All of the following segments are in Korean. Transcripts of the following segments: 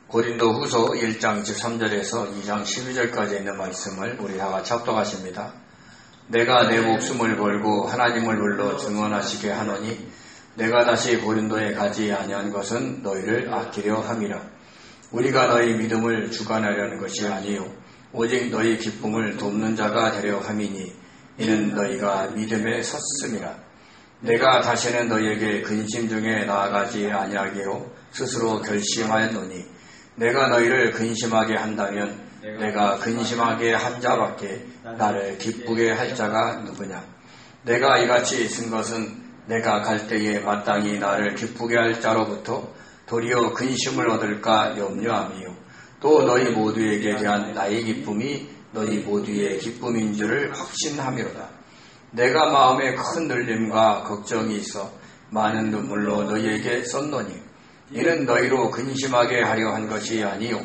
고린도 후서 1장 13절에서 2장 12절까지 있는 말씀을 우리 다 같이 합독하십니다. 내가 내 목숨을 걸고 하나님을 불러 증언하시게 하노니 내가 다시 고린도에 가지 아니한 것은 너희를 아끼려 함이라. 우리가 너희 믿음을 주관하려는 것이 아니요 오직 너희 기쁨을 돕는 자가 되려 함이니 이는 너희가 믿음에 섰음이라. 내가 다시는 너희에게 근심 중에 나아가지 아니하기로 스스로 결심하였노니 내가 너희를 근심하게 한다면 내가 근심하게 한 자밖에 나를 기쁘게 할 자가 누구냐. 내가 이같이 쓴 것은 내가 갈 때에 마땅히 나를 기쁘게 할 자로부터 도리어 근심을 얻을까 염려함이요 또 너희 모두에게 대한 나의 기쁨이 너희 모두의 기쁨인 줄을 확신함이로다. 내가 마음에 큰 눌림과 걱정이 있어 많은 눈물로 너희에게 썼노니 이는 너희로 근심하게 하려 한 것이 아니요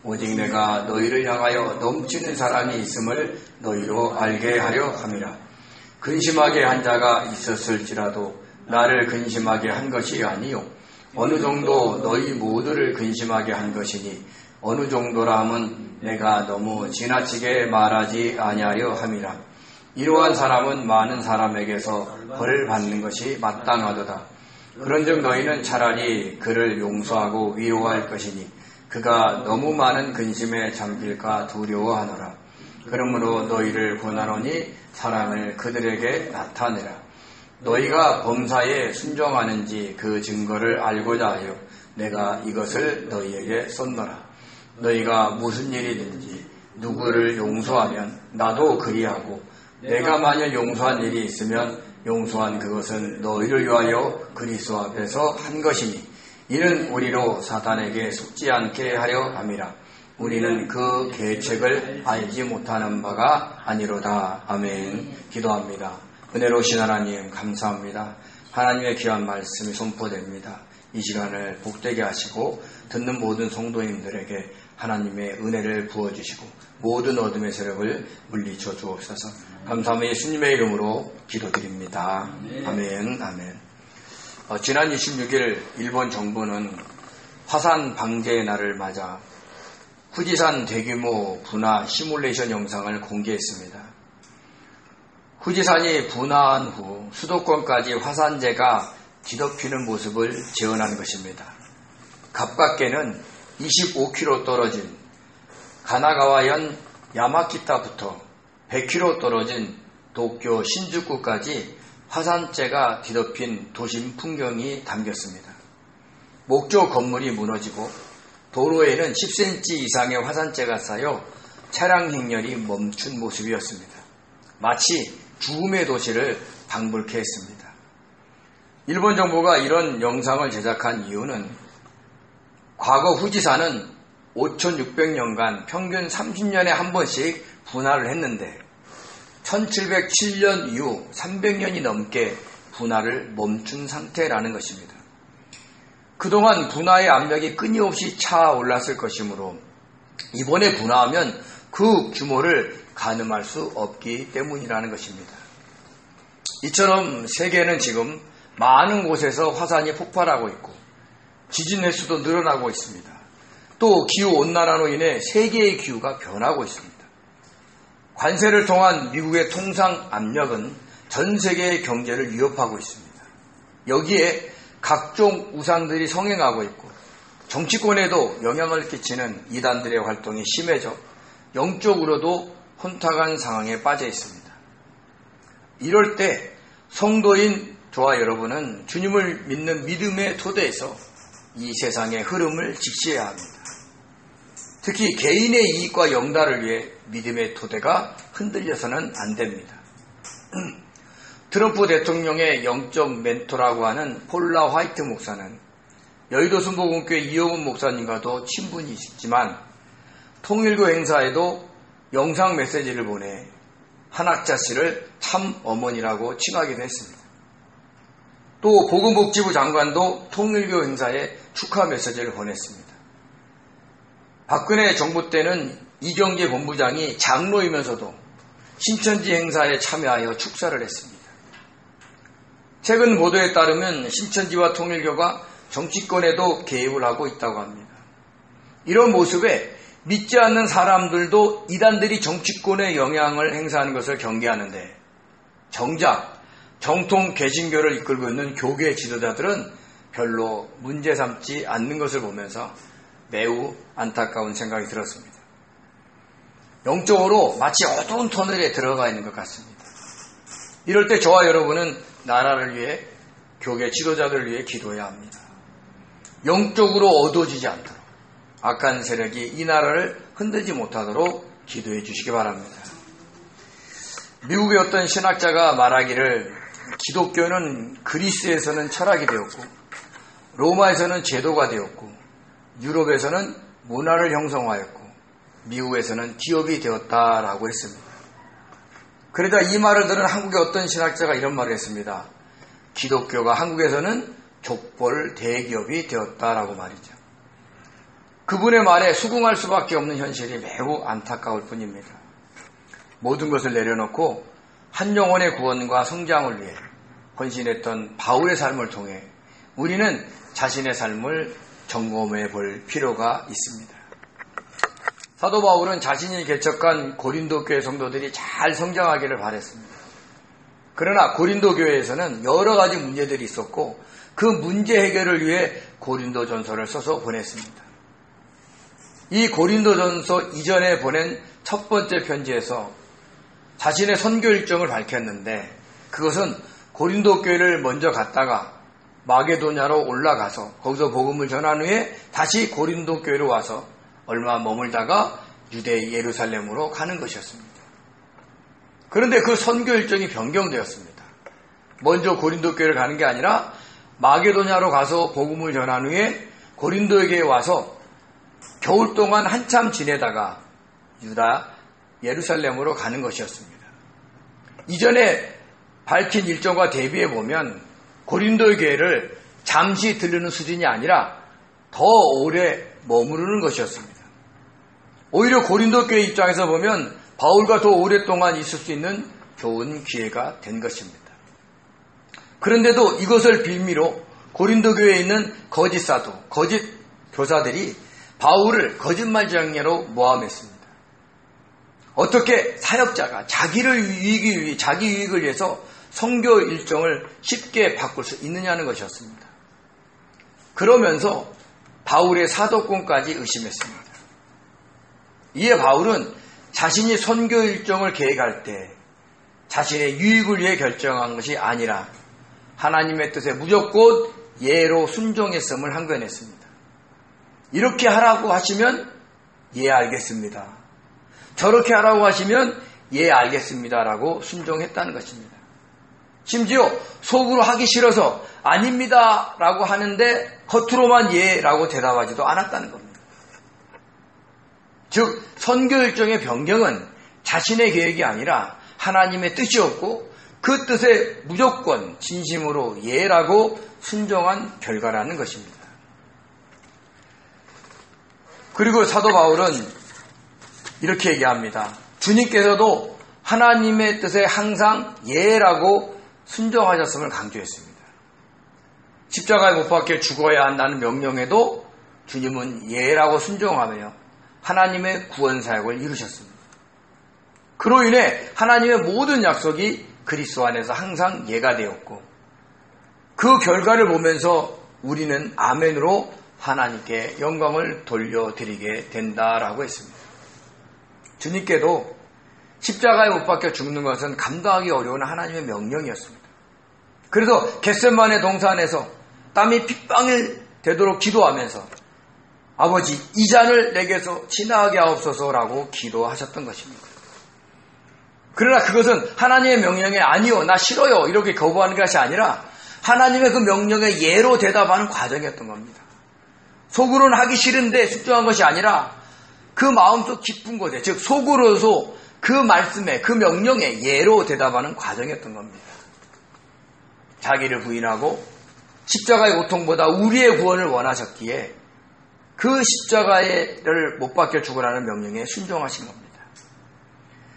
오직 내가 너희를 향하여 넘치는 사랑이 있음을 너희로 알게 하려 함이라. 근심하게 한 자가 있었을지라도 나를 근심하게 한 것이 아니요 어느 정도 너희 모두를 근심하게 한 것이니 어느 정도라 함은 내가 너무 지나치게 말하지 아니하려 함이라. 이러한 사람은 많은 사람에게서 벌을 받는 것이 마땅하도다. 그런즉 너희는 차라리 그를 용서하고 위로할 것이니 그가 너무 많은 근심에 잠길까 두려워하노라. 그러므로 너희를 권하노니 사랑을 그들에게 나타내라. 너희가 범사에 순종하는지 그 증거를 알고자 하여 내가 이것을 너희에게 썼노라. 너희가 무슨 일이든지 누구를 용서하면 나도 그리하고 내가 만일 용서한 일이 있으면 용서한 그것은 너희를 위하여 그리스도 앞에서 한 것이니 이는 우리로 사탄에게 속지 않게 하려 함이라. 우리는 그 계책을 알지 못하는 바가 아니로다. 아멘. 기도합니다. 은혜로우신 하나님 감사합니다. 하나님의 귀한 말씀이 선포됩니다. 이 시간을 복되게 하시고 듣는 모든 성도님들에게 하나님의 은혜를 부어주시고 모든 어둠의 세력을 물리쳐 주옵소서. 감사하며 예수님의 이름으로 기도드립니다. 아멘. 아멘. 지난 26일 일본 정부는 화산 방제의 날을 맞아 후지산 대규모 분화 시뮬레이션 영상을 공개했습니다. 후지산이 분화한 후 수도권까지 화산재가 뒤덮이는 모습을 재현한 것입니다. 가깝게는 25km 떨어진 가나가와현 야마키타부터 100km 떨어진 도쿄 신주쿠까지 화산재가 뒤덮인 도심 풍경이 담겼습니다. 목조 건물이 무너지고 도로에는 10cm 이상의 화산재가 쌓여 차량 행렬이 멈춘 모습이었습니다. 마치 죽음의 도시를 방불케 했습니다. 일본 정부가 이런 영상을 제작한 이유는 과거 후지산은 5600년간 평균 30년에 한 번씩 분화를 했는데 1707년 이후 300년이 넘게 분화를 멈춘 상태라는 것입니다. 그동안 분화의 압력이 끊임없이 차올랐을 것이므로 이번에 분화하면 그 규모를 가늠할 수 없기 때문이라는 것입니다. 이처럼 세계는 지금 많은 곳에서 화산이 폭발하고 있고 지진 횟수도 늘어나고 있습니다. 또 기후온난화로 인해 세계의 기후가 변하고 있습니다. 관세를 통한 미국의 통상 압력은 전 세계의 경제를 위협하고 있습니다. 여기에 각종 우상들이 성행하고 있고 정치권에도 영향을 끼치는 이단들의 활동이 심해져 영적으로도 혼탁한 상황에 빠져 있습니다. 이럴 때 성도인 저와 여러분은 주님을 믿는 믿음의 토대에서 이 세상의 흐름을 직시해야 합니다. 특히 개인의 이익과 영달을 위해 믿음의 토대가 흔들려서는 안 됩니다. 트럼프 대통령의 영적 멘토라고 하는 폴라 화이트 목사는 여의도 순복음교회 이영훈 목사님과도 친분이 있지만 통일교 행사에도 영상 메시지를 보내 한학자 씨를 참 어머니라고 칭하기도 했습니다. 또 보건복지부 장관도 통일교 행사에 축하 메시지를 보냈습니다. 박근혜 정부 때는 이경재 본부장이 장로이면서도 신천지 행사에 참여하여 축사를 했습니다. 최근 보도에 따르면 신천지와 통일교가 정치권에도 개입을 하고 있다고 합니다. 이런 모습에 믿지 않는 사람들도 이단들이 정치권에 영향을 행사하는 것을 경계하는데 정작 정통 개신교를 이끌고 있는 교계 지도자들은 별로 문제 삼지 않는 것을 보면서 매우 안타까운 생각이 들었습니다. 영적으로 마치 어두운 터널에 들어가 있는 것 같습니다. 이럴 때 저와 여러분은 나라를 위해, 교계 지도자들을 위해 기도해야 합니다. 영적으로 어두워지지 않도록, 악한 세력이 이 나라를 흔들지 못하도록 기도해 주시기 바랍니다. 미국의 어떤 신학자가 말하기를 기독교는 그리스에서는 철학이 되었고 로마에서는 제도가 되었고 유럽에서는 문화를 형성하였고 미국에서는 기업이 되었다라고 했습니다. 그러다 이 말을 들은 한국의 어떤 신학자가 이런 말을 했습니다. 기독교가 한국에서는 족벌 대기업이 되었다라고 말이죠. 그분의 말에 수긍할 수밖에 없는 현실이 매우 안타까울 뿐입니다. 모든 것을 내려놓고 한 영혼의 구원과 성장을 위해 헌신했던 바울의 삶을 통해 우리는 자신의 삶을 점검해 볼 필요가 있습니다. 사도 바울은 자신이 개척한 고린도 교회 성도들이 잘 성장하기를 바랬습니다. 그러나 고린도 교회에서는 여러 가지 문제들이 있었고 그 문제 해결을 위해 고린도 전서를 써서 보냈습니다. 이 고린도 전서 이전에 보낸 첫 번째 편지에서 자신의 선교 일정을 밝혔는데 그것은 고린도 교회를 먼저 갔다가 마게도냐로 올라가서 거기서 복음을 전한 후에 다시 고린도 교회로 와서 얼마 머물다가 유대 예루살렘으로 가는 것이었습니다. 그런데 그 선교 일정이 변경되었습니다. 먼저 고린도 교회를 가는 게 아니라 마게도냐로 가서 복음을 전한 후에 고린도에게 와서 겨울 동안 한참 지내다가 유다 예루살렘으로 가는 것이었습니다. 이전에 밝힌 일정과 대비해 보면 고린도의 교회를 잠시 들르는 수준이 아니라 더 오래 머무르는 것이었습니다. 오히려 고린도 교회 입장에서 보면 바울과 더 오랫동안 있을 수 있는 좋은 기회가 된 것입니다. 그런데도 이것을 빌미로 고린도 교회에 있는 거짓 사도, 거짓 교사들이 바울을 거짓말쟁이로 모함했습니다. 어떻게 사역자가 자기 유익을 위해서 선교 일정을 쉽게 바꿀 수 있느냐는 것이었습니다. 그러면서 바울의 사도권까지 의심했습니다. 이에 바울은 자신이 선교 일정을 계획할 때 자신의 유익을 위해 결정한 것이 아니라 하나님의 뜻에 무조건 예로 순종했음을 항변했습니다. 이렇게 하라고 하시면 예 알겠습니다. 저렇게 하라고 하시면 예 알겠습니다라고 순종했다는 것입니다. 심지어 속으로 하기 싫어서 아닙니다 라고 하는데 겉으로만 예 라고 대답하지도 않았다는 겁니다. 즉 선교 일정의 변경은 자신의 계획이 아니라 하나님의 뜻이었고 그 뜻에 무조건 진심으로 예라고 순종한 결과라는 것입니다. 그리고 사도 바울은 이렇게 얘기합니다. 주님께서도 하나님의 뜻에 항상 예라고 순종하셨음을 강조했습니다. 십자가에 못 박혀 죽어야 한다는 명령에도 주님은 예라고 순종하며 하나님의 구원 사역을 이루셨습니다. 그로 인해 하나님의 모든 약속이 그리스도 안에서 항상 예가 되었고 그 결과를 보면서 우리는 아멘으로 하나님께 영광을 돌려드리게 된다라고 했습니다. 주님께도 십자가에 못 박혀 죽는 것은 감당하기 어려운 하나님의 명령이었습니다. 그래서 겟세마네 동산에서 땀이 핏방울 되도록 기도하면서 아버지 이 잔을 내게서 지나가게 하옵소서라고 기도하셨던 것입니다. 그러나 그것은 하나님의 명령에 아니요 나 싫어요 이렇게 거부하는 것이 아니라 하나님의 그 명령에 예로 대답하는 과정이었던 겁니다. 속으로는 하기 싫은데 순종한 것이 아니라 그 마음속 깊은 곳에 즉 속으로서 그 말씀에 그 명령에 예로 대답하는 과정이었던 겁니다. 자기를 부인하고 십자가의 고통보다 우리의 구원을 원하셨기에 그 십자가를 못 박혀 죽으라는 명령에 순종하신 겁니다.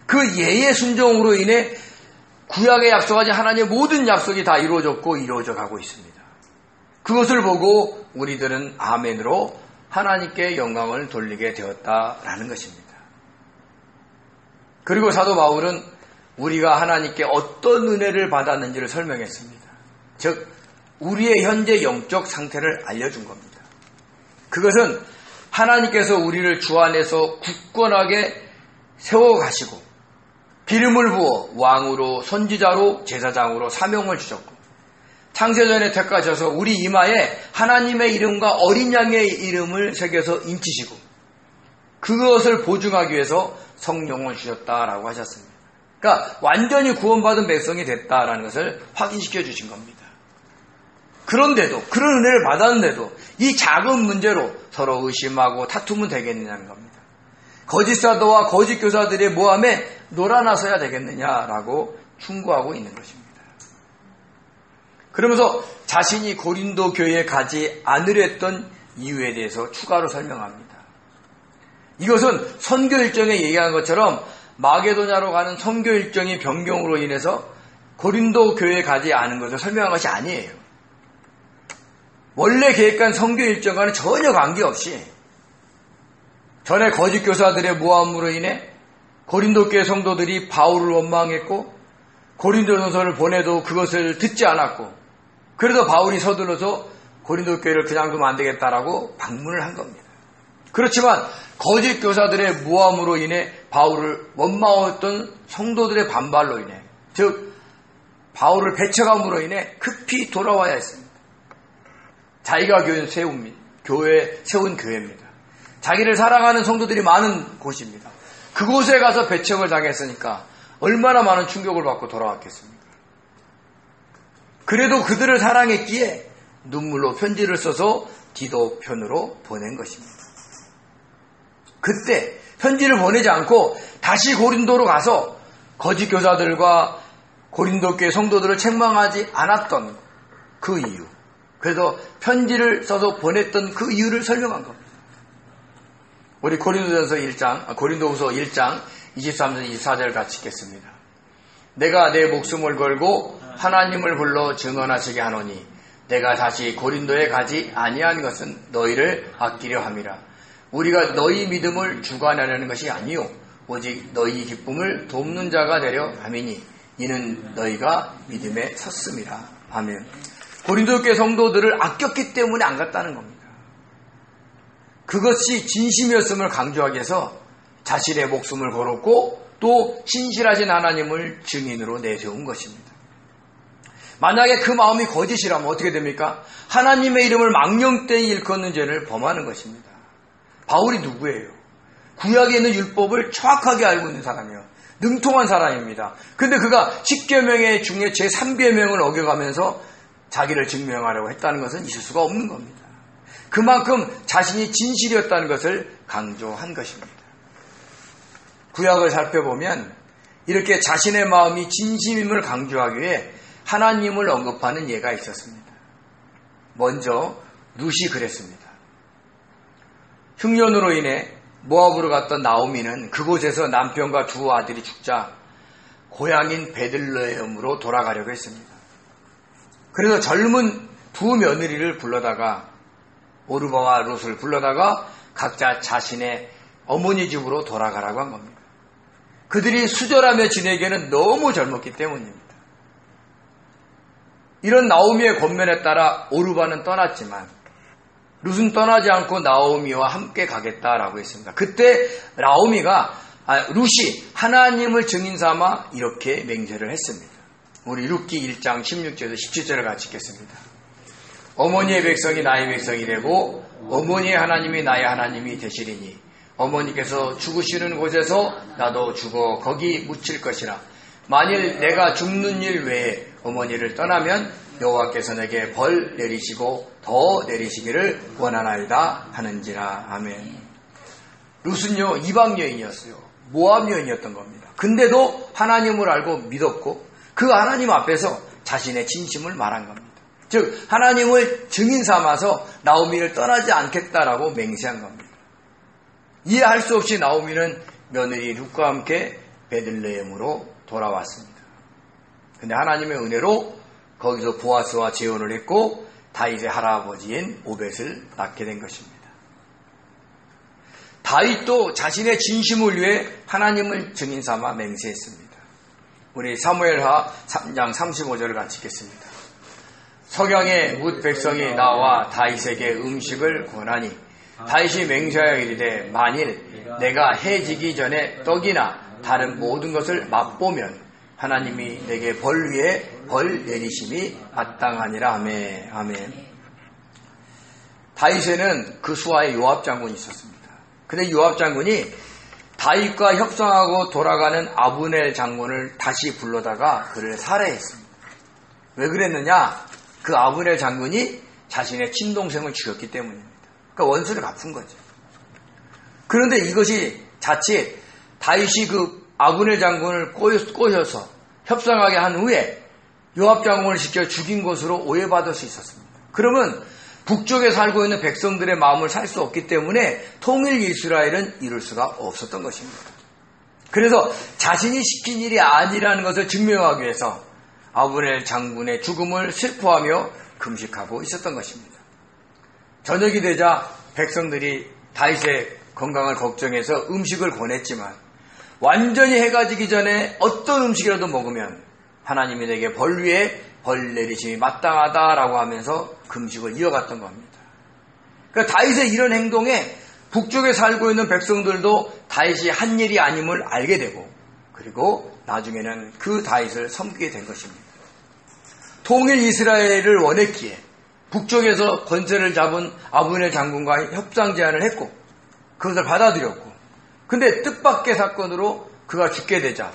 그 예의 순종으로 인해 구약에 약속하신 하나님의 모든 약속이 다 이루어졌고 이루어져 가고 있습니다. 그것을 보고 우리들은 아멘으로 하나님께 영광을 돌리게 되었다라는 것입니다. 그리고 사도 바울은 우리가 하나님께 어떤 은혜를 받았는지를 설명했습니다. 즉 우리의 현재 영적 상태를 알려준 겁니다. 그것은 하나님께서 우리를 주 안에서 굳건하게 세워가시고 기름을 부어 왕으로 선지자로 제사장으로 사명을 주셨고 창세전에 택하셔서 우리 이마에 하나님의 이름과 어린 양의 이름을 새겨서 인치시고 그것을 보증하기 위해서 성령을 주셨다라고 하셨습니다. 그러니까 완전히 구원받은 백성이 됐다라는 것을 확인시켜 주신 겁니다. 그런데도 그런 은혜를 받았는데도 이 작은 문제로 서로 의심하고 다투면 되겠느냐는 겁니다. 거짓 사도와 거짓 교사들의 모함에 놀아나서야 되겠느냐라고 충고하고 있는 것입니다. 그러면서 자신이 고린도 교회에 가지 않으랬던 이유에 대해서 추가로 설명합니다. 이것은 선교 일정에 얘기한 것처럼 마게도냐로 가는 선교 일정이 변경으로 인해서 고린도 교회에 가지 않은 것을 설명한 것이 아니에요. 원래 계획한 선교 일정과는 전혀 관계없이 전에 거짓 교사들의 모함으로 인해 고린도 교회 성도들이 바울을 원망했고 고린도전서를 보내도 그것을 듣지 않았고 그래도 바울이 서둘러서 고린도 교회를 그냥 두면 안 되겠다라고 방문을 한 겁니다. 그렇지만 거짓 교사들의 모함으로 인해 바울을 원망했던 성도들의 반발로 인해 즉 바울을 배척함으로 인해 급히 돌아와야 했습니다. 자기가 세운 교회입니다. 자기를 사랑하는 성도들이 많은 곳입니다. 그곳에 가서 배척을 당했으니까 얼마나 많은 충격을 받고 돌아왔겠습니까? 그래도 그들을 사랑했기에 눈물로 편지를 써서 디도 편으로 보낸 것입니다. 그때 편지를 보내지 않고 다시 고린도로 가서 거짓 교사들과 고린도 교회 성도들을 책망하지 않았던 그 이유, 그래서 편지를 써서 보냈던 그 이유를 설명한 겁니다. 우리 고린도후서 1장 23절 24절 같이 읽겠습니다. 내가 내 목숨을 걸고 하나님을 불러 증언하시게 하노니 내가 다시 고린도에 가지 아니한 것은 너희를 아끼려 함이라. 우리가 너희 믿음을 주관하려는 것이 아니요 오직 너희 기쁨을 돕는 자가 되려 함이니 이는 너희가 믿음에 섰음이라. 아멘. 고린도 교회 성도들을 아꼈기 때문에 안 갔다는 겁니다. 그것이 진심이었음을 강조하기 위해서 자신의 목숨을 걸었고 또 신실하신 하나님을 증인으로 내세운 것입니다. 만약에 그 마음이 거짓이라면 어떻게 됩니까? 하나님의 이름을 망령되이 일컫는 죄를 범하는 것입니다. 바울이 누구예요? 구약에 있는 율법을 정확하게 알고 있는 사람이에요. 능통한 사람입니다. 근데 그가 10계명의 중에 제3계명을 어겨가면서 자기를 증명하려고 했다는 것은 있을 수가 없는 겁니다. 그만큼 자신이 진실이었다는 것을 강조한 것입니다. 구약을 살펴보면 이렇게 자신의 마음이 진심임을 강조하기 위해 하나님을 언급하는 예가 있었습니다. 먼저 룻이 그랬습니다. 흉년으로 인해 모압으로 갔던 나오미는 그곳에서 남편과 두 아들이 죽자 고향인 베들레헴으로 돌아가려고 했습니다. 그래서 젊은 두 며느리를 불러다가 오르바와 룻을 불러다가 각자 자신의 어머니 집으로 돌아가라고 한 겁니다. 그들이 수절하며 지내기에는 너무 젊었기 때문입니다. 이런 나오미의 권면에 따라 오르바는 떠났지만 룻은 떠나지 않고 나오미와 함께 가겠다라고 했습니다. 그때 룻이 하나님을 증인 삼아 이렇게 맹세를 했습니다. 우리 룻기 1장 16절에서 17절을 같이 읽겠습니다. 어머니의 백성이 나의 백성이 되고 어머니의 하나님이 나의 하나님이 되시리니 어머니께서 죽으시는 곳에서 나도 죽어 거기 묻힐 것이라. 만일 내가 죽는 일 외에 어머니를 떠나면 여호와께서 내게 벌 내리시고 더 내리시기를 원하나이다 하는지라. 아멘. 룻은요 이방 여인이었어요. 모압 여인이었던 겁니다. 근데도 하나님을 알고 믿었고 그 하나님 앞에서 자신의 진심을 말한 겁니다. 즉 하나님을 증인 삼아서 나오미를 떠나지 않겠다라고 맹세한 겁니다. 이해할 수 없이 나오미는 며느리 룻과 함께 베들레헴으로 돌아왔습니다. 근데 하나님의 은혜로 거기서 보아스와 재혼을 했고 다윗의 할아버지인 오벳을 낳게 된 것입니다. 다윗도 자신의 진심을 위해 하나님을 증인 삼아 맹세했습니다. 우리 사무엘하 3장 35절을 같이 읽겠습니다. 석양에 뭇 백성이 나와 다윗에게 음식을 권하니 다윗이 맹세하여 이르되 만일 내가 해지기 전에 떡이나 다른 모든 것을 맛보면 하나님이 내게 벌 위에 벌 내리심이 마땅하니라. 아멘. 다윗에는 그 수하에 요압 장군이 있었습니다. 근데 요압 장군이 다윗과 협상하고 돌아가는 아브넬 장군을 다시 불러다가 그를 살해했습니다. 왜 그랬느냐? 그 아브넬 장군이 자신의 친동생을 죽였기 때문입니다. 그러니까 원수를 갚은 거죠. 그런데 이것이 자칫 다윗이 그 아브넬 장군을 꼬셔서 협상하게 한 후에 요압 장군을 시켜 죽인 것으로 오해받을 수 있었습니다. 그러면 북쪽에 살고 있는 백성들의 마음을 살 수 없기 때문에 통일 이스라엘은 이룰 수가 없었던 것입니다. 그래서 자신이 시킨 일이 아니라는 것을 증명하기 위해서 아브넬 장군의 죽음을 슬퍼하며 금식하고 있었던 것입니다. 저녁이 되자 백성들이 다윗의 건강을 걱정해서 음식을 권했지만 완전히 해가 지기 전에 어떤 음식이라도 먹으면 하나님이 내게 벌 위에 벌 내리심이 마땅하다라고 하면서 금식을 이어갔던 겁니다. 그러니까 다윗의 이런 행동에 북쪽에 살고 있는 백성들도 다윗이 한 일이 아님을 알게 되고 그리고 나중에는 그 다윗을 섬기게 된 것입니다. 통일 이스라엘을 원했기에 북쪽에서 권세를 잡은 아브넬 장군과 협상 제안을 했고 그것을 받아들였고 근데 뜻밖의 사건으로 그가 죽게 되자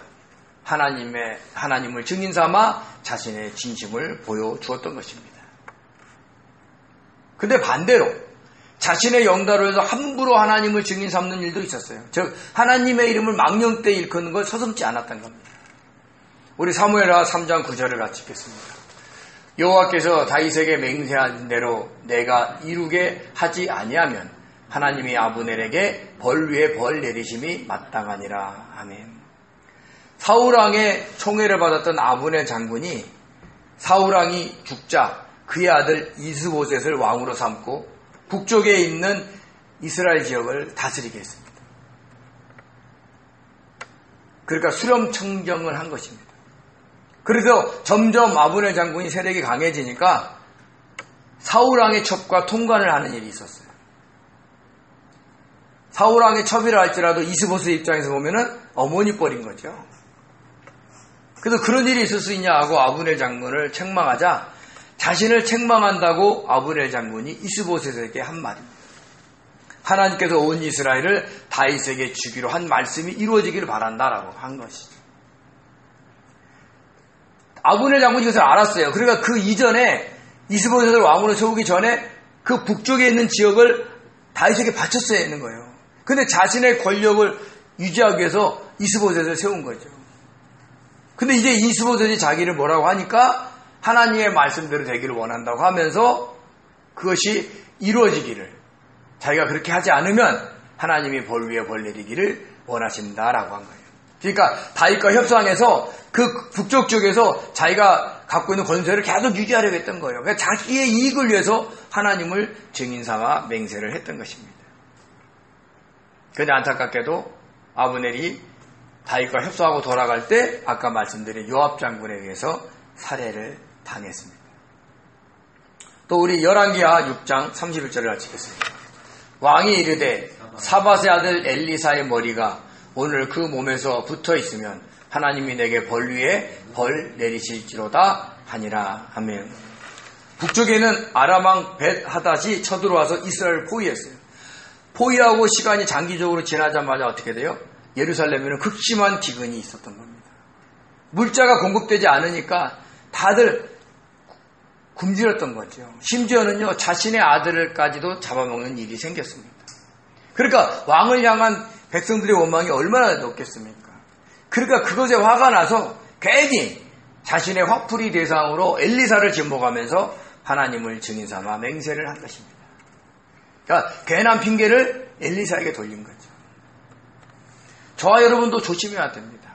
하나님을 증인 삼아 자신의 진심을 보여주었던 것입니다. 근데 반대로 자신의 영달로 해서 함부로 하나님을 증인 삼는 일도 있었어요. 즉 하나님의 이름을 망령되이 일컫는 걸 서슴지 않았던 겁니다. 우리 사무엘하 3장 9절을 같이 읽겠습니다. 여호와께서 다윗에게 맹세한 대로 내가 이루게 하지 아니하면 하나님이 아브넬에게 벌 위에 벌 내리심이 마땅하니라. 아멘. 사울왕의 총애를 받았던 아브넬 장군이 사울왕이 죽자 그의 아들 이스보셋을 왕으로 삼고 북쪽에 있는 이스라엘 지역을 다스리게 했습니다. 그러니까 수렴청정을 한 것입니다. 그래서 점점 아브넬 장군이 세력이 강해지니까 사울왕의 첩과 통관을 하는 일이 있었어요. 사울왕의 첩이라 할지라도 이스보셋 입장에서 보면은 어머니 뻘인 거죠. 그래서 그런 일이 있을 수 있냐 하고 아브넬 장군을 책망하자 자신을 책망한다고 아브넬 장군이 이스보셋에게 한 말입니다. 하나님께서 온 이스라엘을 다윗에게 주기로 한 말씀이 이루어지기를 바란다라고 한 것이죠. 아브넬 장군이 그것을 알았어요. 그러니까 그 이전에 이스보셋을 왕으로 세우기 전에 그 북쪽에 있는 지역을 다윗에게 바쳤어야 하는 거예요. 근데 자신의 권력을 유지하기 위해서 이스보셋을 세운 거죠. 근데 이제 이스보셋이 자기를 뭐라고 하니까 하나님의 말씀대로 되기를 원한다고 하면서 그것이 이루어지기를 자기가 그렇게 하지 않으면 하나님이 벌 위에 벌 내리기를 원하신다라고 한 거예요. 그러니까 다윗과 협상해서 그 북쪽 쪽에서 자기가 갖고 있는 권세를 계속 유지하려고 했던 거예요. 그러니까 자기의 이익을 위해서 하나님을 증인 삼아 맹세를 했던 것입니다. 그런데 안타깝게도 아브넬이 다윗과 협상하고 돌아갈 때 아까 말씀드린 요압 장군에 의해서 살해를 당했습니다. 또 우리 열왕기하 6장 31절을 같이 읽겠습니다. 왕이 이르되 사밧의 아들 엘리사의 머리가 오늘 그 몸에서 붙어 있으면 하나님이 내게 벌 위에 벌 내리실지로다 하니라. 아멘. 북쪽에는 아람왕 벳하닷이 쳐들어와서 이스라엘을 포위했어요. 포위하고 시간이 장기적으로 지나자마자 어떻게 돼요? 예루살렘에는 극심한 기근이 있었던 겁니다. 물자가 공급되지 않으니까 다들 굶주렸던 거죠. 심지어는요, 자신의 아들을까지도 잡아먹는 일이 생겼습니다. 그러니까 왕을 향한 백성들의 원망이 얼마나 높겠습니까? 그러니까 그것에 화가 나서 괜히 자신의 화풀이 대상으로 엘리사를 진복하면서 하나님을 증인 삼아 맹세를 한 것입니다. 그러니까 괜한 핑계를 엘리사에게 돌린 거죠. 저와 여러분도 조심해야 됩니다.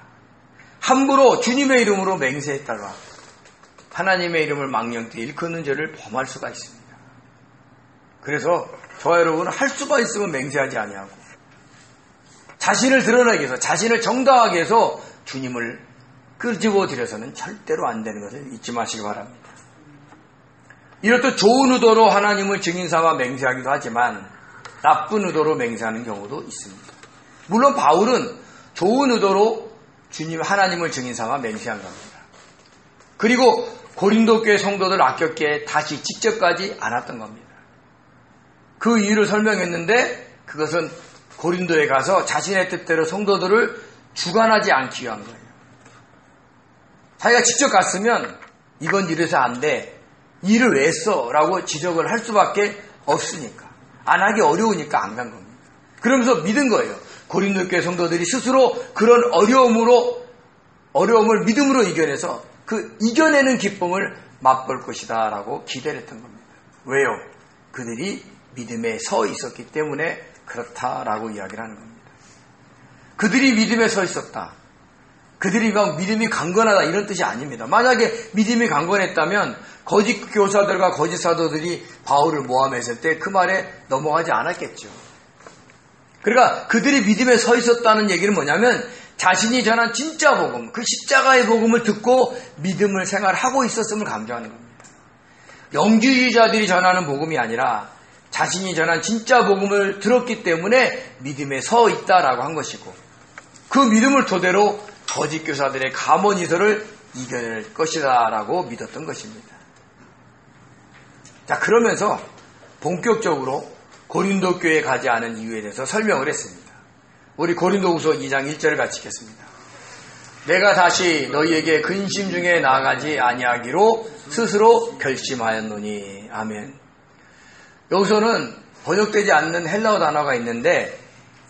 함부로 주님의 이름으로 맹세했다가 하나님의 이름을 망령되이 일컫는 죄를 범할 수가 있습니다. 그래서 저와 여러분은 할 수가 있으면 맹세하지 아니하고 자신을 드러내기 위해서, 자신을 정당하게 해서 주님을 끄집어 들여서는 절대로 안 되는 것을 잊지 마시기 바랍니다. 이렇듯 좋은 의도로 하나님을 증인 삼아 맹세하기도 하지만 나쁜 의도로 맹세하는 경우도 있습니다. 물론 바울은 좋은 의도로 주님 하나님을 증인 삼아 맹세한 겁니다. 그리고 고린도 교회 성도들 아꼈기에 다시 직접까지 않았던 겁니다. 그 이유를 설명했는데 그것은 고린도에 가서 자신의 뜻대로 성도들을 주관하지 않기 위한 거예요. 자기가 직접 갔으면 이건 이래서 안 돼. 이 일을 왜 했어? 라고 지적을 할 수밖에 없으니까. 안 하기 어려우니까 안 간 겁니다. 그러면서 믿은 거예요. 고린도 교회 성도들이 스스로 그런 어려움을 믿음으로 이겨내서 그 이겨내는 기쁨을 맛볼 것이다 라고 기대를 했던 겁니다. 왜요? 그들이 믿음에 서 있었기 때문에 그렇다라고 이야기를 하는 겁니다. 그들이 믿음에 서 있었다. 그들이 막 믿음이 강건하다 이런 뜻이 아닙니다. 만약에 믿음이 강건했다면 거짓 교사들과 거짓 사도들이 바울을 모함했을 때 그 말에 넘어가지 않았겠죠. 그러니까 그들이 믿음에 서 있었다는 얘기는 뭐냐면 자신이 전한 진짜 복음, 그 십자가의 복음을 듣고 믿음을 생활하고 있었음을 강조하는 겁니다. 영주주의자들이 전하는 복음이 아니라 자신이 전한 진짜 복음을 들었기 때문에 믿음에 서 있다라고 한 것이고 그 믿음을 토대로 거짓 교사들의 가문이설을 이겨낼 것이다 라고 믿었던 것입니다. 자, 그러면서 본격적으로 고린도 교회에 가지 않은 이유에 대해서 설명을 했습니다. 우리 고린도후서 2장 1절을 같이 읽겠습니다. 내가 다시 너희에게 근심 중에 나아가지 아니하기로 스스로 결심하였노니. 아멘. 여기서는 번역되지 않는 헬라어 단어가 있는데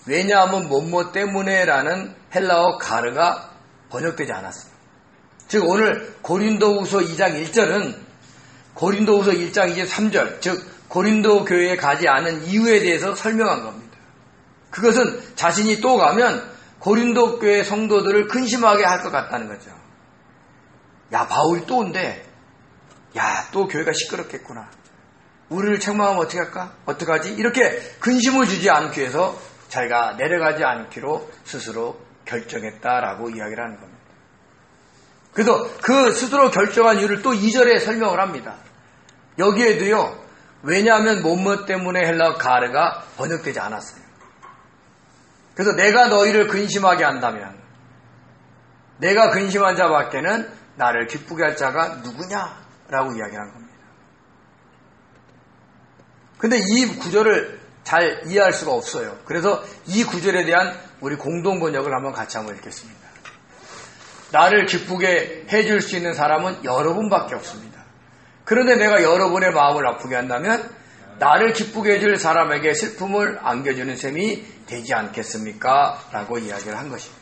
왜냐하면 뭐뭐 때문에라는 헬라어 가르가 번역되지 않았습니다. 즉 오늘 고린도후서 2장 1절은 고린도후서 1장 23절 즉 고린도 교회에 가지 않은 이유에 대해서 설명한 겁니다. 그것은 자신이 또 가면 고린도 교회 성도들을 근심하게 할 것 같다는 거죠. 야, 바울이 또 온대. 야, 또 교회가 시끄럽겠구나. 우리를 책망하면 어떻게 할까? 어떡하지? 이렇게 근심을 주지 않기 위해서 자기가 내려가지 않기로 스스로 결정했다라고 이야기를 하는 겁니다. 그래서 그 스스로 결정한 이유를 또 2절에 설명을 합니다. 여기에도요. 왜냐하면 뭐뭐 때문에 헬라어 가르가 번역되지 않았어요. 그래서 내가 너희를 근심하게 한다면 내가 근심한 자밖에는 나를 기쁘게 할 자가 누구냐라고 이야기한 겁니다. 근데 이 구절을 잘 이해할 수가 없어요. 그래서 이 구절에 대한 우리 공동 번역을 한번 같이 한번 읽겠습니다. 나를 기쁘게 해줄 수 있는 사람은 여러분밖에 없습니다. 그런데 내가 여러분의 마음을 아프게 한다면 나를 기쁘게 해줄 사람에게 슬픔을 안겨주는 셈이 되지 않겠습니까? 라고 이야기를 한 것입니다.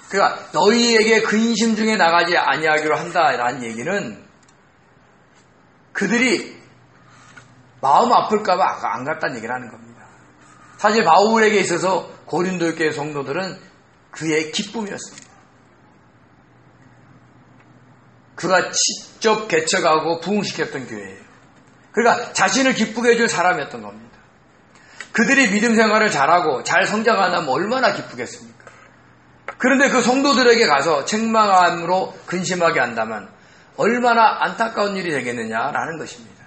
그러니까 너희에게 근심 중에 나가지 아니하기로 한다라는 얘기는 그들이 마음 아플까 봐 안 갔다는 얘기를 하는 겁니다. 사실 바울에게 있어서 고린도 교회 성도들은 그의 기쁨이었습니다. 그가 직접 개척하고 부흥시켰던 교회예요. 그러니까 자신을 기쁘게 해줄 사람이었던 겁니다. 그들이 믿음 생활을 잘하고 잘 성장하면 얼마나 기쁘겠습니까? 그런데 그 성도들에게 가서 책망함으로 근심하게 한다면 얼마나 안타까운 일이 되겠느냐라는 것입니다.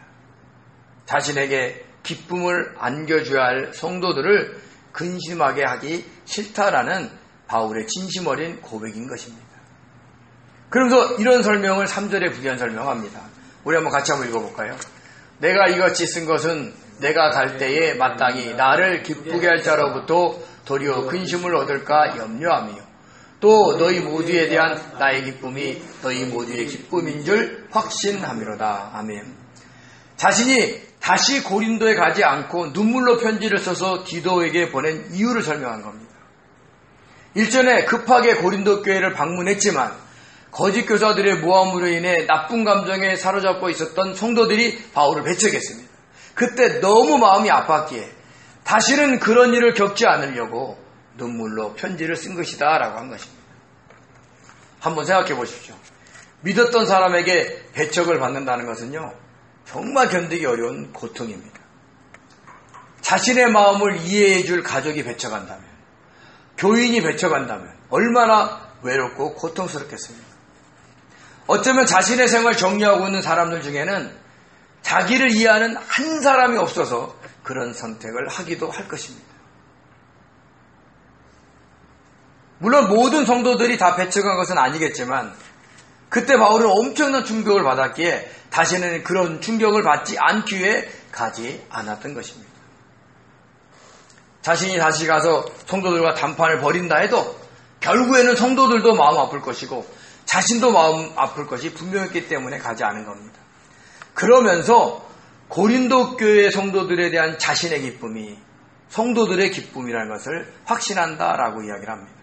자신에게 기쁨을 안겨줘야 할 성도들을 근심하게 하기 싫다라는 바울의 진심 어린 고백인 것입니다. 그러면서 이런 설명을 3절에 부연 설명합니다. 우리 한번 같이 한번 읽어볼까요? 내가 이같이 쓴 것은 내가 갈 때에 마땅히 나를 기쁘게 할 자로부터 도리어 근심을 얻을까 염려하며 또 너희 모두에 대한 나의 기쁨이 너희 모두의 기쁨인 줄 확신함이로다. 아멘. 자신이 다시 고린도에 가지 않고 눈물로 편지를 써서 디도에게 보낸 이유를 설명한 겁니다. 일전에 급하게 고린도 교회를 방문했지만 거짓 교사들의 모함으로 인해 나쁜 감정에 사로잡고 있었던 성도들이 바울을 배척했습니다. 그때 너무 마음이 아팠기에 다시는 그런 일을 겪지 않으려고 눈물로 편지를 쓴 것이다 라고 한 것입니다. 한번 생각해 보십시오. 믿었던 사람에게 배척을 받는다는 것은요 정말 견디기 어려운 고통입니다. 자신의 마음을 이해해 줄 가족이 배척한다면 교인이 배쳐간다면 얼마나 외롭고 고통스럽겠습니까? 어쩌면 자신의 생활을 정리하고 있는 사람들 중에는 자기를 이해하는 한 사람이 없어서 그런 선택을 하기도 할 것입니다. 물론 모든 성도들이 다 배쳐간 것은 아니겠지만 그때 바울은 엄청난 충격을 받았기에 다시는 그런 충격을 받지 않기 위해 가지 않았던 것입니다. 자신이 다시 가서 성도들과 담판을 벌인다 해도 결국에는 성도들도 마음 아플 것이고 자신도 마음 아플 것이 분명했기 때문에 가지 않은 겁니다. 그러면서 고린도 교회 성도들에 대한 자신의 기쁨이 성도들의 기쁨이라는 것을 확신한다라고 이야기를 합니다.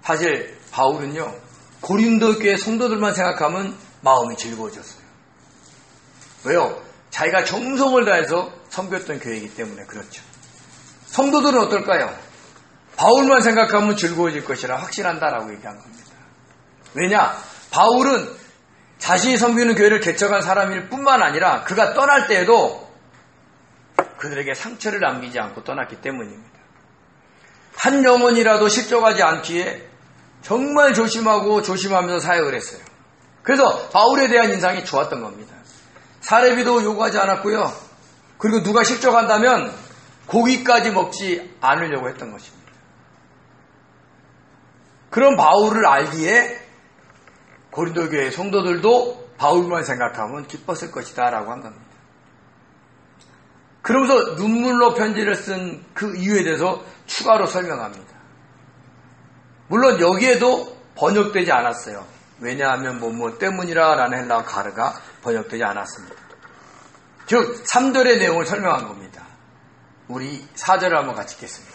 사실 바울은요, 고린도 교회 성도들만 생각하면 마음이 즐거워졌어요. 왜요? 자기가 정성을 다해서 섬겼던 교회이기 때문에 그렇죠. 성도들은 어떨까요? 바울만 생각하면 즐거워질 것이라 확신한다라고 얘기한 겁니다. 왜냐? 바울은 자신이 섬기는 교회를 개척한 사람일 뿐만 아니라 그가 떠날 때에도 그들에게 상처를 남기지 않고 떠났기 때문입니다. 한 영혼이라도 실족하지 않기에 정말 조심하면서 사역을 했어요. 그래서 바울에 대한 인상이 좋았던 겁니다. 사례비도 요구하지 않았고요. 그리고 누가 실족한다면 고기까지 먹지 않으려고 했던 것입니다. 그런 바울을 알기에 고린도 교회 성도들도 바울만 생각하면 기뻤을 것이다 라고 한 겁니다. 그러면서 눈물로 편지를 쓴 그 이유에 대해서 추가로 설명합니다. 물론 여기에도 번역되지 않았어요. 왜냐하면 뭐 때문이라 라는 헬라어 가르가 번역되지 않았습니다. 즉 3절의 내용을 설명한 겁니다. 우리 4절을 한번 같이 읽겠습니다.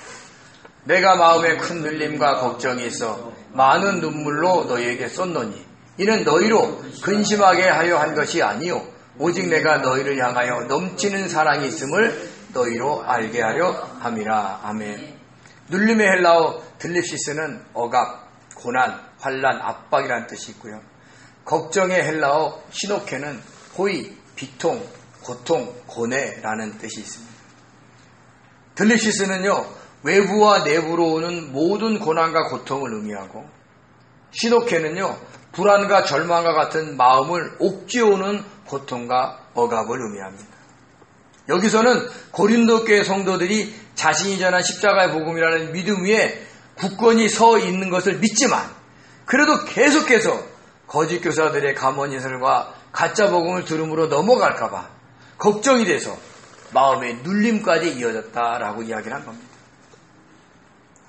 내가 마음에 큰 눌림과 걱정이 있어 많은 눈물로 너희에게 쏟노니 이는 너희로 근심하게 하여 한 것이 아니요 오직 내가 너희를 향하여 넘치는 사랑이 있음을 너희로 알게 하려 함이라. 아멘. 눌림의 헬라어 들립시스는 억압, 고난, 환난, 압박이라는 뜻이 있고요. 걱정의 헬라어 시노케는 호의, 비통, 고통, 고뇌라는 뜻이 있습니다. 들립시스는요, 외부와 내부로 오는 모든 고난과 고통을 의미하고, 시노케는요, 불안과 절망과 같은 마음을 옥죄오는 고통과 억압을 의미합니다. 여기서는 고린도 교회 성도들이 자신이 전한 십자가의 복음이라는 믿음 위에 굳건히 서 있는 것을 믿지만 그래도 계속해서 거짓 교사들의 가문이설과 가짜 복음을 들음으로 넘어갈까봐 걱정이 돼서 마음의 눌림까지 이어졌다라고 이야기를 한 겁니다.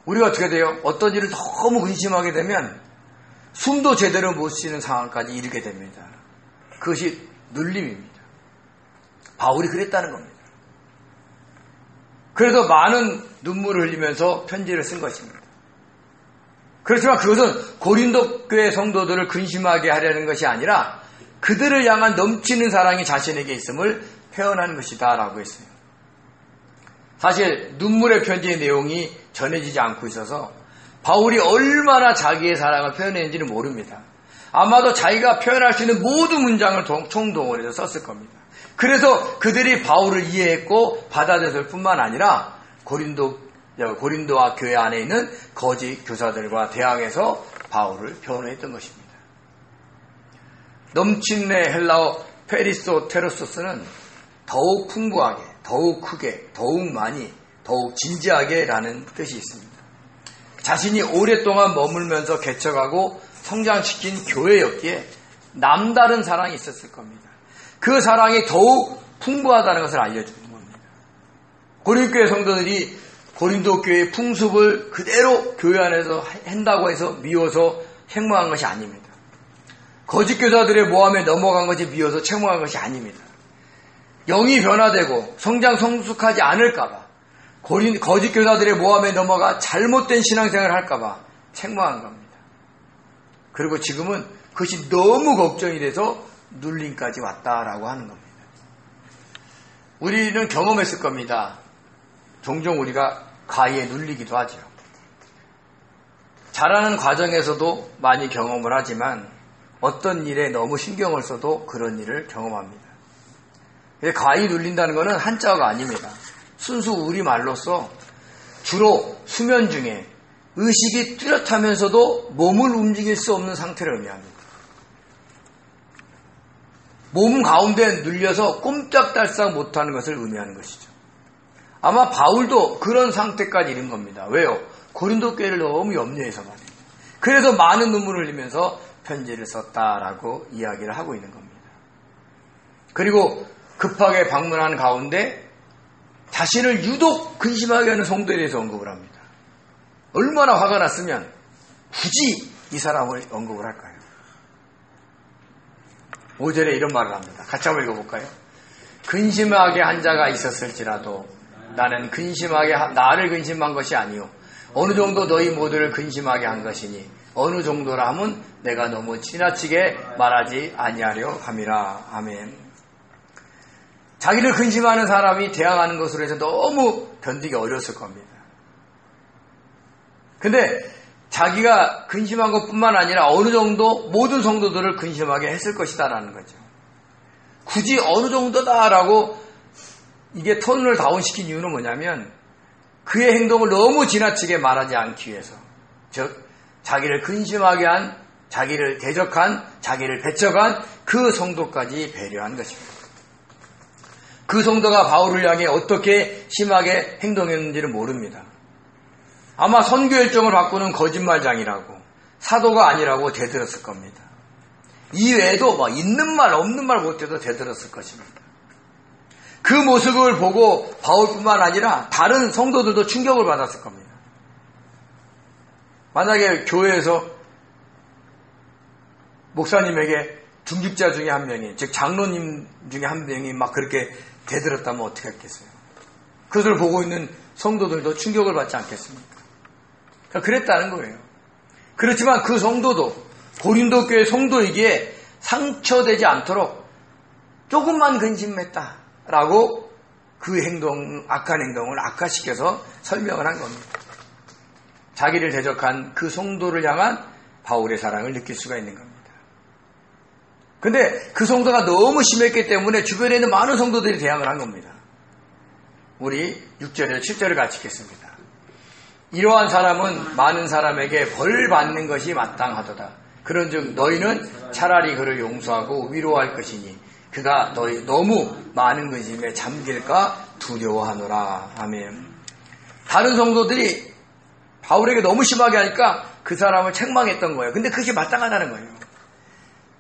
우리가 어떻게 돼요? 어떤 일을 너무 근심하게 되면 숨도 제대로 못 쉬는 상황까지 이르게 됩니다. 그것이 눌림입니다. 바울이 그랬다는 겁니다. 그래서 많은 눈물을 흘리면서 편지를 쓴 것입니다. 그렇지만 그것은 고린도 교회 성도들을 근심하게 하려는 것이 아니라 그들을 향한 넘치는 사랑이 자신에게 있음을 표현하는 것이다 라고 했어요. 사실 눈물의 편지의 내용이 전해지지 않고 있어서 바울이 얼마나 자기의 사랑을 표현했는지는 모릅니다. 아마도 자기가 표현할 수 있는 모든 문장을 총동원해서 썼을 겁니다. 그래서 그들이 바울을 이해했고 받아들였을 뿐만 아니라 고린도와 교회 안에 있는 거짓 교사들과 대항해서 바울을 표현했던 것입니다. 넘치는 헬라어 페리소테로소스는 더욱 풍부하게, 더욱 크게, 더욱 많이, 더욱 진지하게 라는 뜻이 있습니다. 자신이 오랫동안 머물면서 개척하고 성장시킨 교회였기에 남다른 사랑이 있었을 겁니다. 그 사랑이 더욱 풍부하다는 것을 알려주는 겁니다. 고린도 교회 성도들이 고린도 교회의 풍습을 그대로 교회 안에서 한다고 해서 미워서 책망한 것이 아닙니다. 거짓 교사들의 모함에 넘어간 것이 미워서 책망한 것이 아닙니다. 영이 변화되고 성숙하지 않을까봐 거짓 교사들의 모함에 넘어가 잘못된 신앙생활을 할까봐 책망한 겁니다. 그리고 지금은 그것이 너무 걱정이 돼서 눌림까지 왔다라고 하는 겁니다. 우리는 경험했을 겁니다. 종종 우리가 가위에 눌리기도 하죠. 자라는 과정에서도 많이 경험을 하지만 어떤 일에 너무 신경을 써도 그런 일을 경험합니다. 가위 눌린다는 것은 한자어가 아닙니다. 순수 우리말로서 주로 수면 중에 의식이 뚜렷하면서도 몸을 움직일 수 없는 상태를 의미합니다. 몸 가운데 눌려서 꼼짝달싹 못하는 것을 의미하는 것이죠. 아마 바울도 그런 상태까지 이른 겁니다. 왜요? 고린도 교회를 너무 염려해서 말이에요. 그래서 많은 눈물을 흘리면서 편지를 썼다라고 이야기를 하고 있는 겁니다. 그리고 급하게 방문한 가운데 자신을 유독 근심하게 하는 성도에 대해서 언급을 합니다. 얼마나 화가 났으면 굳이 이 사람을 언급을 할까요? 5절에 이런 말을 합니다. 같이 한번 읽어볼까요? 근심하게 한 자가 있었을지라도 나는 나를 근심한 것이 아니요 어느 정도 너희 모두를 근심하게 한 것이니 어느 정도라 하면 내가 너무 지나치게 말하지 아니하려 함이라. 아멘. 자기를 근심하는 사람이 대항하는 것으로 해서 너무 견디기 어려웠을 겁니다. 근데 자기가 근심한 것뿐만 아니라 어느 정도 모든 성도들을 근심하게 했을 것이다라는 거죠. 굳이 어느 정도다라고 이게 톤을 다운시킨 이유는 뭐냐면 그의 행동을 너무 지나치게 말하지 않기 위해서, 즉 자기를 근심하게 한, 자기를 대적한, 자기를 배척한 그 성도까지 배려한 것입니다. 그 성도가 바울을 향해 어떻게 심하게 행동했는지를 모릅니다. 아마 선교 일정을 바꾸는 거짓말장이라고, 사도가 아니라고 대들었을 겁니다. 이외에도 있는 말 없는 말 못해도 대들었을 것입니다. 그 모습을 보고 바울뿐만 아니라 다른 성도들도 충격을 받았을 겁니다. 만약에 교회에서 목사님에게 중직자 중에 한 명이, 즉 장로님 중에 한 명이 막 그렇게 대들었다면 어떻게 했겠어요? 그것을 보고 있는 성도들도 충격을 받지 않겠습니까? 그랬다는 거예요. 그렇지만 그 성도도 고린도 교회 성도이기에 상처되지 않도록 조금만 근심했다라고 그 악한 행동을 악화시켜서 설명을 한 겁니다. 자기를 대적한 그 성도를 향한 바울의 사랑을 느낄 수가 있는 겁니다. 근데 그 성도가 너무 심했기 때문에 주변에 있는 많은 성도들이 대항을 한 겁니다. 우리 6절에서 7절을 같이 읽겠습니다. 이러한 사람은 많은 사람에게 벌 받는 것이 마땅하도다. 그런즉 너희는 차라리 그를 용서하고 위로할 것이니 그가 너희 너무 많은 근심에 잠길까 두려워하노라. 아멘. 다른 성도들이 바울에게 너무 심하게 하니까 그 사람을 책망했던 거예요. 근데 그게 마땅하다는 거예요.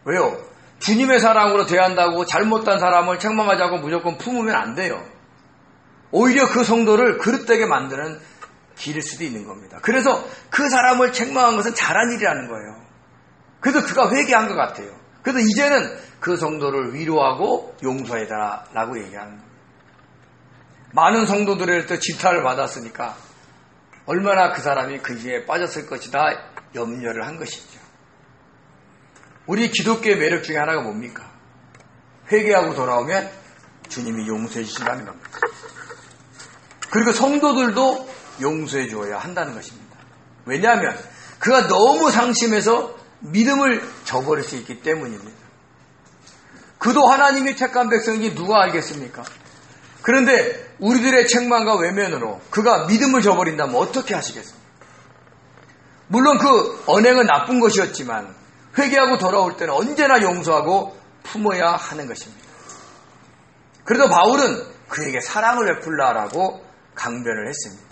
왜요? 주님의 사랑으로 대한다고 잘못한 사람을 책망하자고 무조건 품으면 안 돼요. 오히려 그 성도를 그릇되게 만드는 길일 수도 있는 겁니다. 그래서 그 사람을 책망한 것은 잘한 일이라는 거예요. 그래서 그가 회개한 것 같아요. 그래서 이제는 그 성도를 위로하고 용서해달라고 얘기하는 거예요. 많은 성도들의 질타를 받았으니까 얼마나 그 사람이 근심에 빠졌을 것이다 염려를 한 것이죠. 우리 기독교의 매력 중에 하나가 뭡니까? 회개하고 돌아오면 주님이 용서해 주신다는 겁니다. 그리고 성도들도 용서해 주어야 한다는 것입니다. 왜냐하면 그가 너무 상심해서 믿음을 저버릴 수 있기 때문입니다. 그도 하나님이 택한 백성인지 누가 알겠습니까? 그런데 우리들의 책망과 외면으로 그가 믿음을 저버린다면 어떻게 하시겠습니까? 물론 그 언행은 나쁜 것이었지만 회개하고 돌아올 때는 언제나 용서하고 품어야 하는 것입니다. 그래도 바울은 그에게 사랑을 베풀라라고 강변을 했습니다.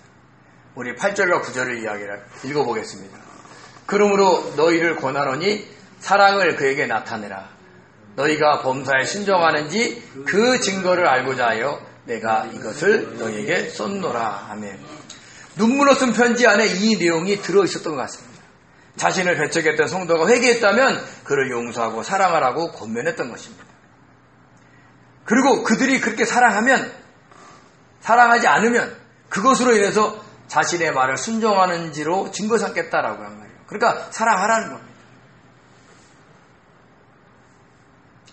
우리 8절과 9절을 읽어보겠습니다. 그러므로 너희를 권하노니 사랑을 그에게 나타내라. 너희가 범사에 순종하는지 그 증거를 알고자 하여 내가 이것을 너희에게 쏟노라. 아멘. 눈물로 쓴 편지 안에 이 내용이 들어있었던 것 같습니다. 자신을 배척했던 성도가 회개했다면 그를 용서하고 사랑하라고 권면했던 것입니다. 그리고 그들이 그렇게 사랑하지 않으면 그것으로 인해서 자신의 말을 순종하는지로 증거 삼겠다라고 한 거예요. 그러니까 사랑하라는 겁니다.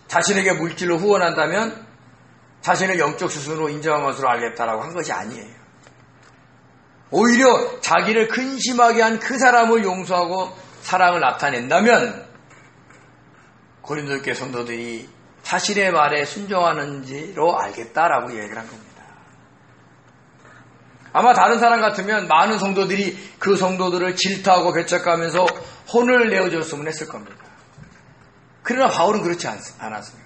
자신에게 물질로 후원한다면 자신을 영적 수순으로 인정한 것으로 알겠다라고 한 것이 아니에요. 오히려 자기를 근심하게 한 그 사람을 용서하고 사랑을 나타낸다면 고린도 교회 성도들이 자신의 말에 순종하는지로 알겠다라고 얘기를 한 겁니다. 아마 다른 사람 같으면 많은 성도들이 그 성도들을 질타하고 배척하면서 혼을 내어줬으면 했을 겁니다. 그러나 바울은 그렇지 않았어요.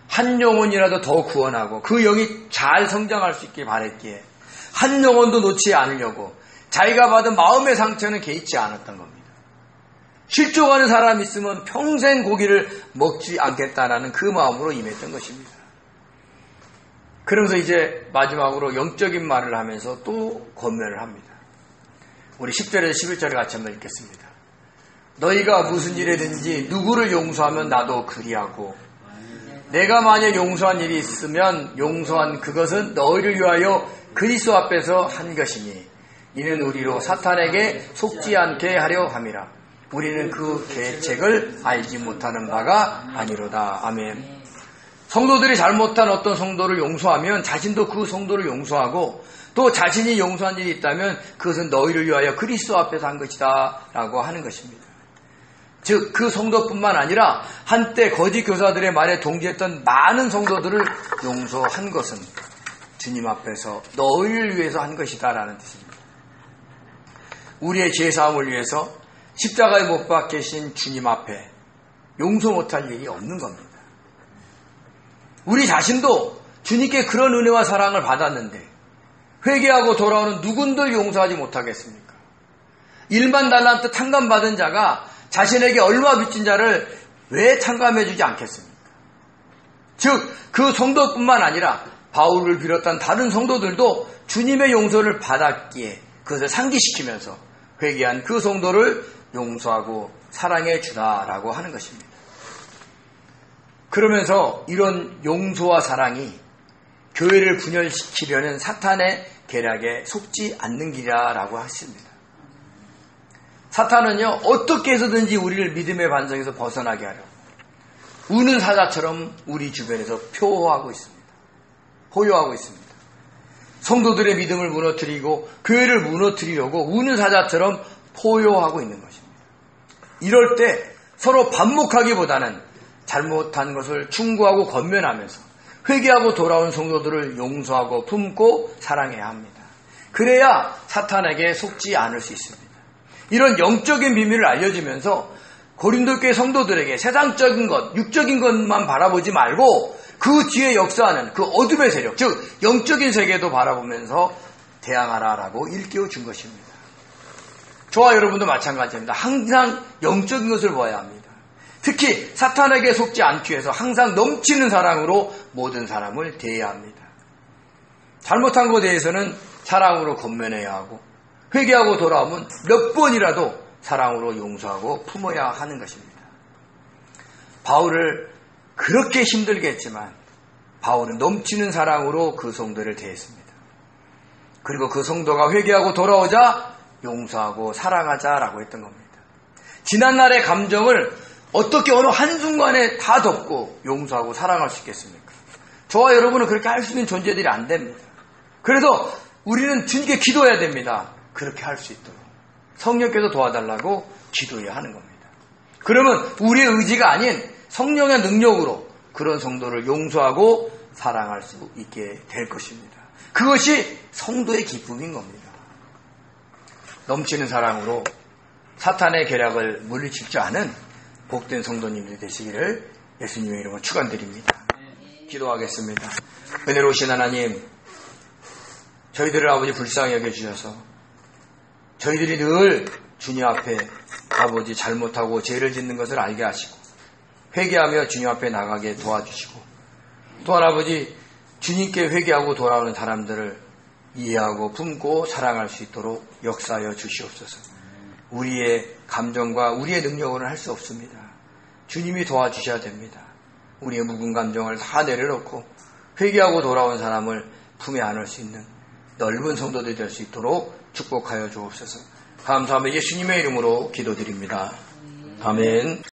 한 영혼이라도 더 구원하고 그 영이 잘 성장할 수 있게 바랬기에 한 영혼도 놓지 않으려고 자기가 받은 마음의 상처는 개의치 않았던 겁니다. 실족하는 사람이 있으면 평생 고기를 먹지 않겠다라는 그 마음으로 임했던 것입니다. 그러면서 이제 마지막으로 영적인 말을 하면서 또 권면을 합니다. 우리 10절에서 11절에 같이 한번 읽겠습니다. 너희가 무슨 일이든지 누구를 용서하면 나도 그리하고 내가 만약 용서한 일이 있으면 용서한 그것은 너희를 위하여 그리스도 앞에서 한 것이니 이는 우리로 사탄에게 속지 않게 하려 함이라. 우리는 그 계책을 알지 못하는 바가 아니로다. 아멘. 성도들이 잘못한 어떤 성도를 용서하면 자신도 그 성도를 용서하고 또 자신이 용서한 일이 있다면 그것은 너희를 위하여 그리스도 앞에서 한 것이다 라고 하는 것입니다. 즉 그 성도뿐만 아니라 한때 거짓 교사들의 말에 동조했던 많은 성도들을 용서한 것은 주님 앞에서 너희를 위해서 한 것이다 라는 뜻입니다. 우리의 죄사함을 위해서 십자가에 못 박히신 주님 앞에 용서 못할 일이 없는 겁니다. 우리 자신도 주님께 그런 은혜와 사랑을 받았는데 회개하고 돌아오는 누군들 용서하지 못하겠습니까? 1만 달란트 탕감받은 자가 자신에게 얼마 빚진 자를 왜 탕감해 주지 않겠습니까? 즉 그 성도뿐만 아니라 바울을 비롯한 다른 성도들도 주님의 용서를 받았기에 그것을 상기시키면서 회개한 그 성도를 용서하고 사랑해 주다라고 하는 것입니다. 그러면서 이런 용서와 사랑이 교회를 분열시키려는 사탄의 계략에 속지 않는 길이라고 하십니다. 사탄은요 어떻게 해서든지 우리를 믿음의 반성에서 벗어나게 하려고 우는 사자처럼 우리 주변에서 포효하고 있습니다. 성도들의 믿음을 무너뜨리고 교회를 무너뜨리려고 우는 사자처럼 포효하고 있는 것입니다. 이럴 때 서로 반목하기보다는 잘못한 것을 충고하고 권면하면서 회개하고 돌아온 성도들을 용서하고 품고 사랑해야 합니다. 그래야 사탄에게 속지 않을 수 있습니다. 이런 영적인 비밀을 알려주면서 고린도 교회 성도들에게 세상적인 것, 육적인 것만 바라보지 말고 그 뒤에 역사하는 그 어둠의 세력, 즉 영적인 세계도 바라보면서 대항하라라고 일깨워 준 것입니다. 저와 여러분도 마찬가지입니다. 항상 영적인 것을 보아야 합니다. 특히 사탄에게 속지 않기 위해서 항상 넘치는 사랑으로 모든 사람을 대해야 합니다. 잘못한 것에 대해서는 사랑으로 권면해야 하고 회개하고 돌아오면 몇 번이라도 사랑으로 용서하고 품어야 하는 것입니다. 바울을 그렇게 힘들게 했지만 바울은 넘치는 사랑으로 그 성도를 대했습니다. 그리고 그 성도가 회개하고 돌아오자 용서하고 사랑하자라고 했던 겁니다. 지난날의 감정을 어떻게 어느 한순간에 다 덮고 용서하고 사랑할 수 있겠습니까? 저와 여러분은 그렇게 할 수 있는 존재들이 안 됩니다. 그래서 우리는 주님께 기도해야 됩니다. 그렇게 할 수 있도록 성령께서 도와달라고 기도해야 하는 겁니다. 그러면 우리의 의지가 아닌 성령의 능력으로 그런 성도를 용서하고 사랑할 수 있게 될 것입니다. 그것이 성도의 기쁨인 겁니다. 넘치는 사랑으로 사탄의 계략을 물리칠 줄 아는 복된 성도님들이 되시기를 예수님의 이름으로 축원드립니다. 기도하겠습니다. 은혜로우신 하나님, 저희들을 아버지 불쌍히 여겨주셔서 저희들이 늘 주님 앞에 아버지 잘못하고 죄를 짓는 것을 알게 하시고 회개하며 주님 앞에 나가게 도와주시고 또한 아버지 주님께 회개하고 돌아오는 사람들을 이해하고 품고 사랑할 수 있도록 역사하여 주시옵소서. 우리의 감정과 우리의 능력으로는 할 수 없습니다. 주님이 도와주셔야 됩니다. 우리의 묵은 감정을 다 내려놓고 회개하고 돌아온 사람을 품에 안을 수 있는 넓은 성도들이 될 수 있도록 축복하여 주옵소서. 감사하며 예수님의 이름으로 기도드립니다. 아멘.